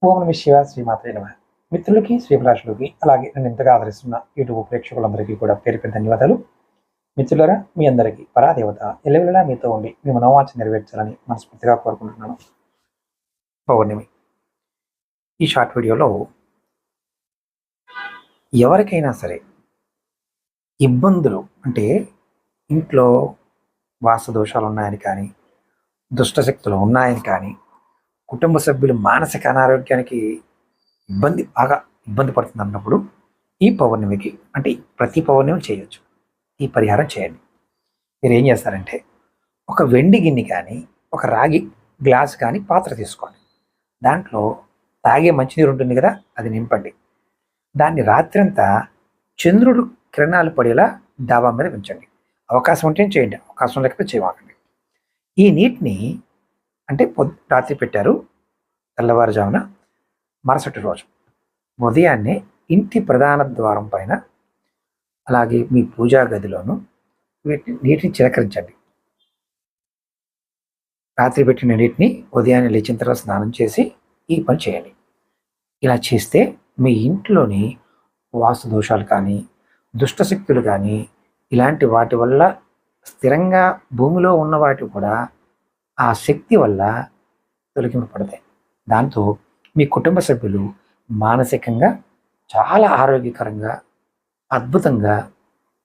ఓం నమ శివ శ్రీమాత్రే నమ. మిత్రులకి, శ్రీభిలాషులకి, అలాగే నన్ను ఇంతగా ఆదరిస్తున్న యూట్యూబ్ ప్రేక్షకులందరికీ కూడా పేరు పేరు ధన్యవాదాలు. మిత్రులరా, మీ అందరికీ పరాదేవత ఎల్లవెల్లలా మీతో ఉండి మీ మనోవాంఛ నెరవేర్చాలని మనస్ఫూర్తిగా కోరుకుంటున్నాను. పౌర్ణమి. ఈ షార్ట్ వీడియోలో ఎవరికైనా సరే ఇబ్బందులు అంటే ఇంట్లో వాస్తు ఉన్నాయని కానీ, దుష్టశక్తులు ఉన్నాయని కానీ, కుటుంబ సభ్యులు మానసిక అనారోగ్యానికి బాగా ఇబ్బంది పడుతుంది అన్నప్పుడు ఈ పౌర్ణమికి అంటే ప్రతి పౌర్ణమి చేయొచ్చు. ఈ పరిహారం చేయండి. మీరు ఏం చేస్తారంటే ఒక వెండి గిన్నె కానీ, ఒక రాగి గ్లాస్ కానీ పాత్ర తీసుకోండి. దాంట్లో తాగే మంచినీరు ఉంటుంది కదా, అది నింపండి. దాన్ని రాత్రంతా చంద్రుడు కిరణాలు పడేలా డాబా మీద ఉంచండి. అవకాశం ఉంటే చేయండి, అవకాశం లేకపోతే చేయమాకండి. ఈ నీటిని అంటే రాత్రి పెట్టారు, తెల్లవారుజామున మరుసటి రోజు ఉదయాన్నే ఇంటి ప్రధాన ద్వారం పైన, అలాగే మీ పూజా గదిలోనూ నీటిని చిలకరించండి. రాత్రి పెట్టిన నీటిని ఉదయాన్నే లేచిన తర్వాత స్నానం చేసి ఈ పని చేయండి. ఇలా చేస్తే మీ ఇంట్లోని వాస్తు దోషాలు కానీ, దుష్టశక్తులు కానీ, ఇలాంటి వాటి వల్ల స్థిరంగా భూమిలో ఉన్న వాటి కూడా ఆ శక్తి వల్ల తొలగింపబడతాయి. దాంతో మీ కుటుంబ సభ్యులు మానసికంగా చాలా ఆరోగ్యకరంగా అద్భుతంగా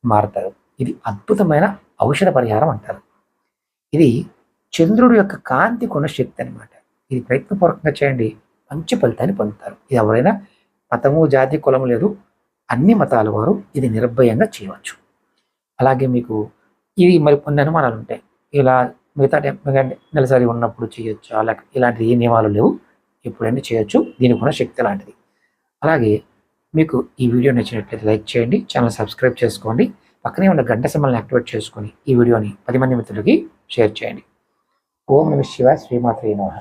మారుతారు. ఇది అద్భుతమైన ఔషధ పరిహారం అంటారు. ఇది చంద్రుడి యొక్క కాంతి కొన్న శక్తి అనమాట. ఇది ప్రయత్నపూర్వకంగా చేయండి, మంచి ఫలితాన్ని పొందుతారు. ఇది ఎవరైనా మతము, జాతి, కులము లేదు, అన్ని మతాల వారు ఇది నిర్భయంగా చేయవచ్చు. అలాగే మీకు ఇవి మరి కొన్ని అనుమానాలు ఉంటాయి, ఇలా మిగతా నెలసరి ఉన్నప్పుడు చేయొచ్చు, అలాగే ఇలాంటి ఏ నియమాలు లేవు, ఎప్పుడైనా చేయొచ్చు. దీనికి ఉన్న శక్తి లాంటిది. అలాగే మీకు ఈ వీడియో నచ్చినట్లయితే లైక్ చేయండి, ఛానల్ సబ్స్క్రైబ్ చేసుకోండి, పక్కనే ఉన్న గంట సింబల్ని యాక్టివేట్ చేసుకొని ఈ వీడియోని 10 మంది మిత్రులకి షేర్ చేయండి. ఓం నమః శివాయ. శ్రీమాత్రే నమః.